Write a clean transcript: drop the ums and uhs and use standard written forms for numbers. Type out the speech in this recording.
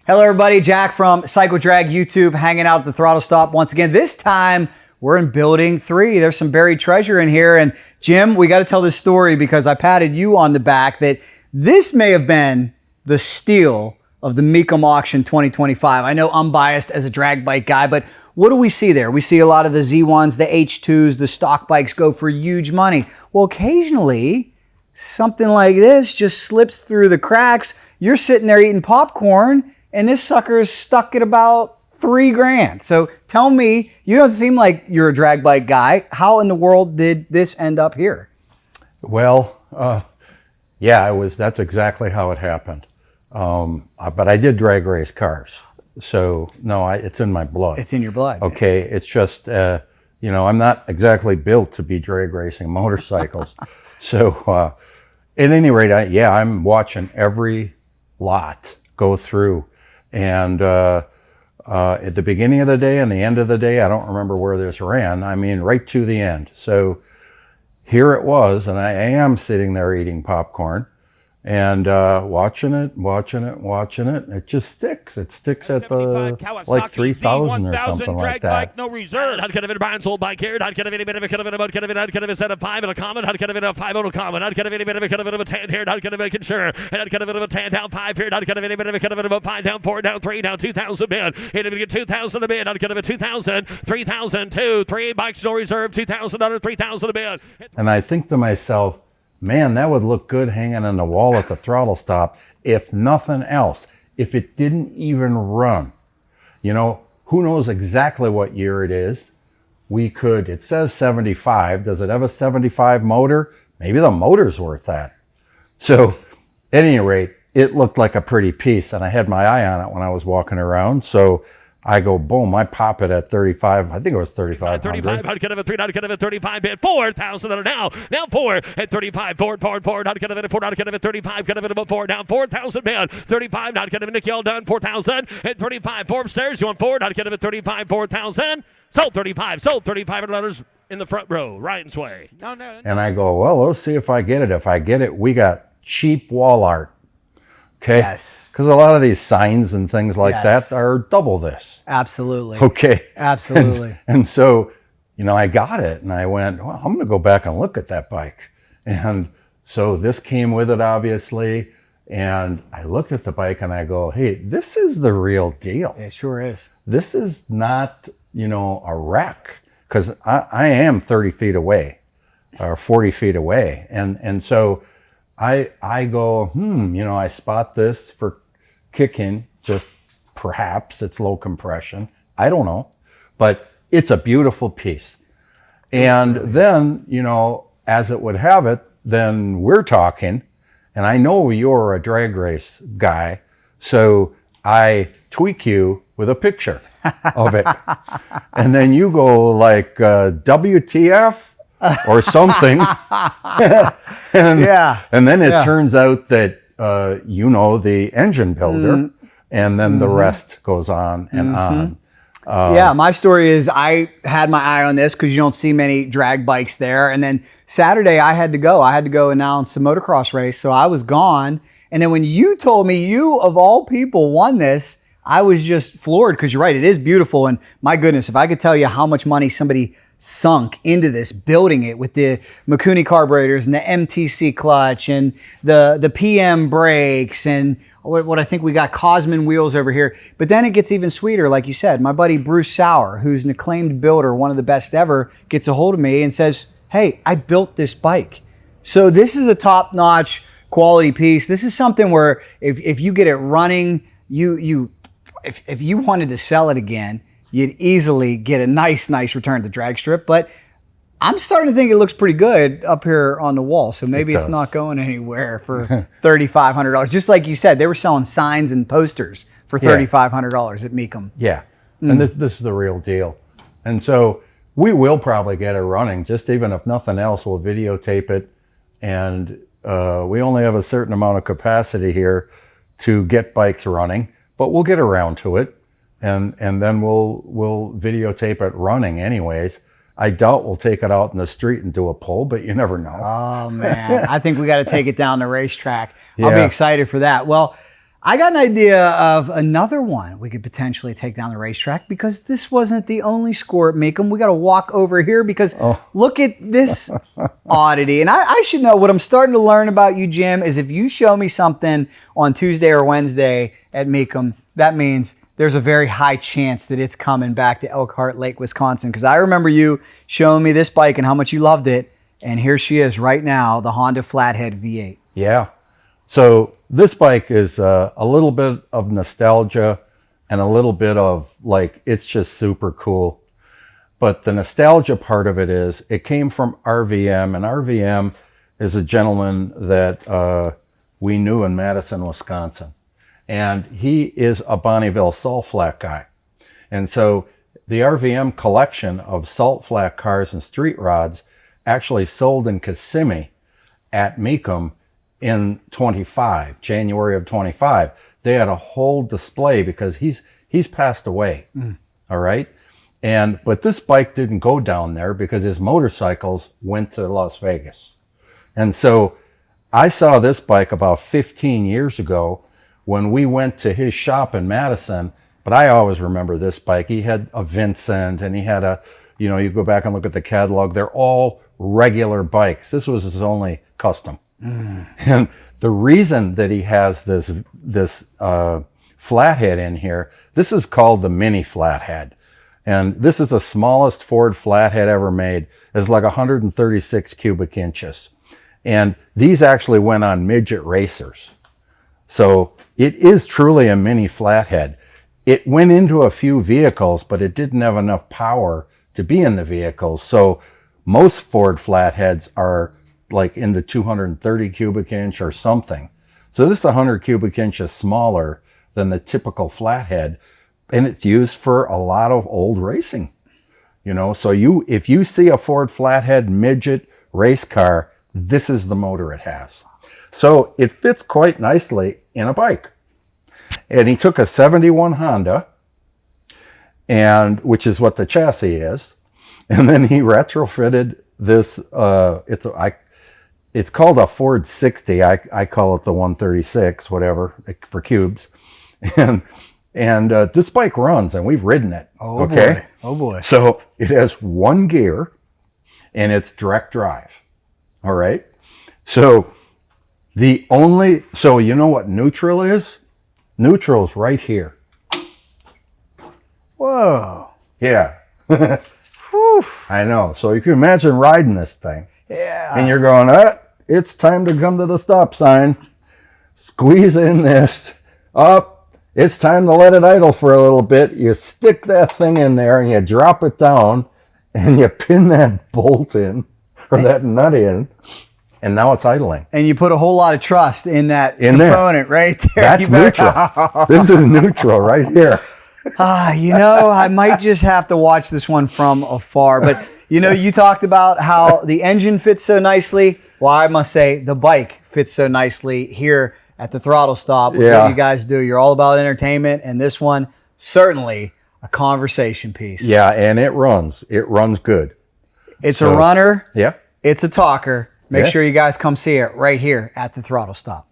Hello everybody, Jack from Cycle Drag YouTube hanging out at the Throttlestop once again. This time we're in building 3. There's some buried treasure in here. And Jim, we got to tell this story because I patted you on the back that this may have been the steal of the Mecum Auction 2025. I know I'm biased as a drag bike guy, but what do we see there? We see a lot of the Z1s, the H2s, the stock bikes go for huge money. Well, occasionally something like this just slips through the cracks. You're sitting there eating popcorn and this sucker is stuck at about $3 grand. So tell me, you don't seem like you're a drag bike guy. How in the world did this end up here? Well, yeah, that's exactly how it happened. But I did drag race cars. So no, it's in my blood. It's in your blood. Okay. It's just, I'm not exactly built to be drag racing motorcycles. So at any rate, I'm watching every lot go through. And at the beginning of the day and the end of the day, I don't remember where this ran. I mean, right to the end. So here it was, and I am sitting there eating popcorn and watching it. It just sticks. It sticks at the like 3,000 or something like that. Bike, no reserve. I'd kind of a buy and sold bike here. I'd kind of any bit of a kind of about kind of I'd kind of a set of 5 and a comment. I'd kind of a 5 on a comment. I'd kind of any bit of a kind of a 10 here. I'd kind of making sure. And I'd kind of a 10 down 5 here. I'd kind of any bit of a kind of about 5 down 4 down 3 down 2,000 bid. And if you get 2,000 a bid, I'd kind of a 2,000, 3,000, 2, 3 bikes no reserve, 2,000 under 3,000 a bid. And I think to myself, man, that would look good hanging on the wall at the Throttlestop, if nothing else, if it didn't even run. Who knows exactly what year it is. It says 75. Does it have a 75 motor? Maybe the motor's worth that. So at any rate, it looked like a pretty piece, and I had my eye on it when I was walking around. So I go, boom, I pop it at 35. I think it was 3,500. 35, I'd get a 3, I'd get a 35 bid, 4,000 under now 4 at 35, Ford, I'd get a 4, I'd get a 35, get a about 4 down, 4,000 bid, 35, I'd get a Nicky all done, 4,000 at 35, 4 upstairs, you want Ford, I'd get a 35, 4,000, sold 35 dollars in the front row, right and sway. No. And I go, well, let's see if I get it. If I get it, we got cheap wall art. Okay. Yes. Because a lot of these signs and things like that are double this. Absolutely. Okay. Absolutely. And so, I got it and I went, well, I'm going to go back and look at that bike. And so this came with it, obviously. And I looked at the bike and I go, hey, this is the real deal. It sure is. This is not, a wreck. Because I am 30 feet away or 40 feet away. And so I go, I spot this for kicking, just perhaps it's low compression. I don't know, but it's a beautiful piece. And then, as it would have it, then we're talking, and I know you're a drag race guy, so I tweak you with a picture of it. And then you go like, WTF? Or something. And then it turns out that the engine builder, and then the rest goes on and on. My story is I had my eye on this because you don't see many drag bikes there. And then Saturday I had to go announce a motocross race. So I was gone. And then when you told me you of all people won this, I was just floored because you're right. It is beautiful. And my goodness, if I could tell you how much money somebody sunk into this, building it with the Mecum carburetors and the MTC clutch and the PM brakes and what I think we got Cosman wheels over here. But then it gets even sweeter, like you said. My buddy Bruce Sauer, who's an acclaimed builder, one of the best ever, gets a hold of me and says, hey, I built this bike. So this is a top-notch quality piece. This is something where if you get it running, if you wanted to sell it again, you'd easily get a nice return to the drag strip. But I'm starting to think it looks pretty good up here on the wall. So maybe it's not going anywhere for $3,500. Just like you said, they were selling signs and posters for $3,500 at Mecum. Yeah, and this is the real deal. And so we will probably get it running, just even if nothing else, we'll videotape it. And we only have a certain amount of capacity here to get bikes running, but we'll get around to it. And then we'll videotape it running anyways. I doubt we'll take it out in the street and do a pull, but you never know. Oh man, I think we got to take it down the racetrack. I'll be excited for that. Well, I got an idea of another one we could potentially take down the racetrack, because this wasn't the only score at Mecum. We got to walk over here because look at this oddity. And I should know what I'm starting to learn about you, Jim, is if you show me something on Tuesday or Wednesday at Mecum, that means there's a very high chance that it's coming back to Elkhart Lake, Wisconsin. Because I remember you showing me this bike and how much you loved it. And here she is right now, the Honda Flathead V8. Yeah. So this bike is a little bit of nostalgia and a little bit of like, it's just super cool. But the nostalgia part of it is it came from RVM, and RVM is a gentleman that we knew in Madison, Wisconsin. And he is a Bonneville salt flat guy. And so the RVM collection of salt flat cars and street rods actually sold in Kissimmee at Mecum in January of 25. They had a whole display because he's passed away. All right. But this bike didn't go down there because his motorcycles went to Las Vegas. And so I saw this bike about 15 years ago when we went to his shop in Madison. But I always remember this bike. He had a Vincent, and he had a, you go back and look at the catalog, they're all regular bikes. This was his only custom. And the reason that he has this flathead in here, this is called the mini flathead. And this is the smallest Ford Flathead ever made. It's like 136 cubic inches. And these actually went on midget racers. So it is truly a mini flathead. It went into a few vehicles, but it didn't have enough power to be in the vehicles. So most Ford Flatheads are like in the 230 cubic inch or something. So this is 100 cubic inches smaller than the typical flathead, and it's used for a lot of old racing. So if you see a Ford Flathead midget race car, this is the motor it has. So it fits quite nicely in a bike. And he took a 71 Honda, which is what the chassis is, and then he retrofitted this. It's called a Ford 60. I call it the 136, whatever, for cubes. And this bike runs, and we've ridden it. Oh, okay. Boy. Oh, boy. So it has one gear, and it's direct drive. All right. So you know what neutral is? Neutral is right here. Whoa. Yeah. I know. So you can imagine riding this thing. Yeah. And you're going, it's time to come to the stop sign. Squeeze in this. Up. It's time to let it idle for a little bit. You stick that thing in there and you drop it down and you pin that bolt in or that nut in. And now it's idling. And you put a whole lot of trust in that component right there. That's neutral. This is neutral right here. I might just have to watch this one from afar. But, you talked about how the engine fits so nicely. Well, I must say the bike fits so nicely here at the Throttlestop. What you guys do. You're all about entertainment. And this one, certainly a conversation piece. Yeah, and it runs. It runs good. It's a runner. Yeah. It's a talker. Make sure you guys come see it right here at the Throttlestop.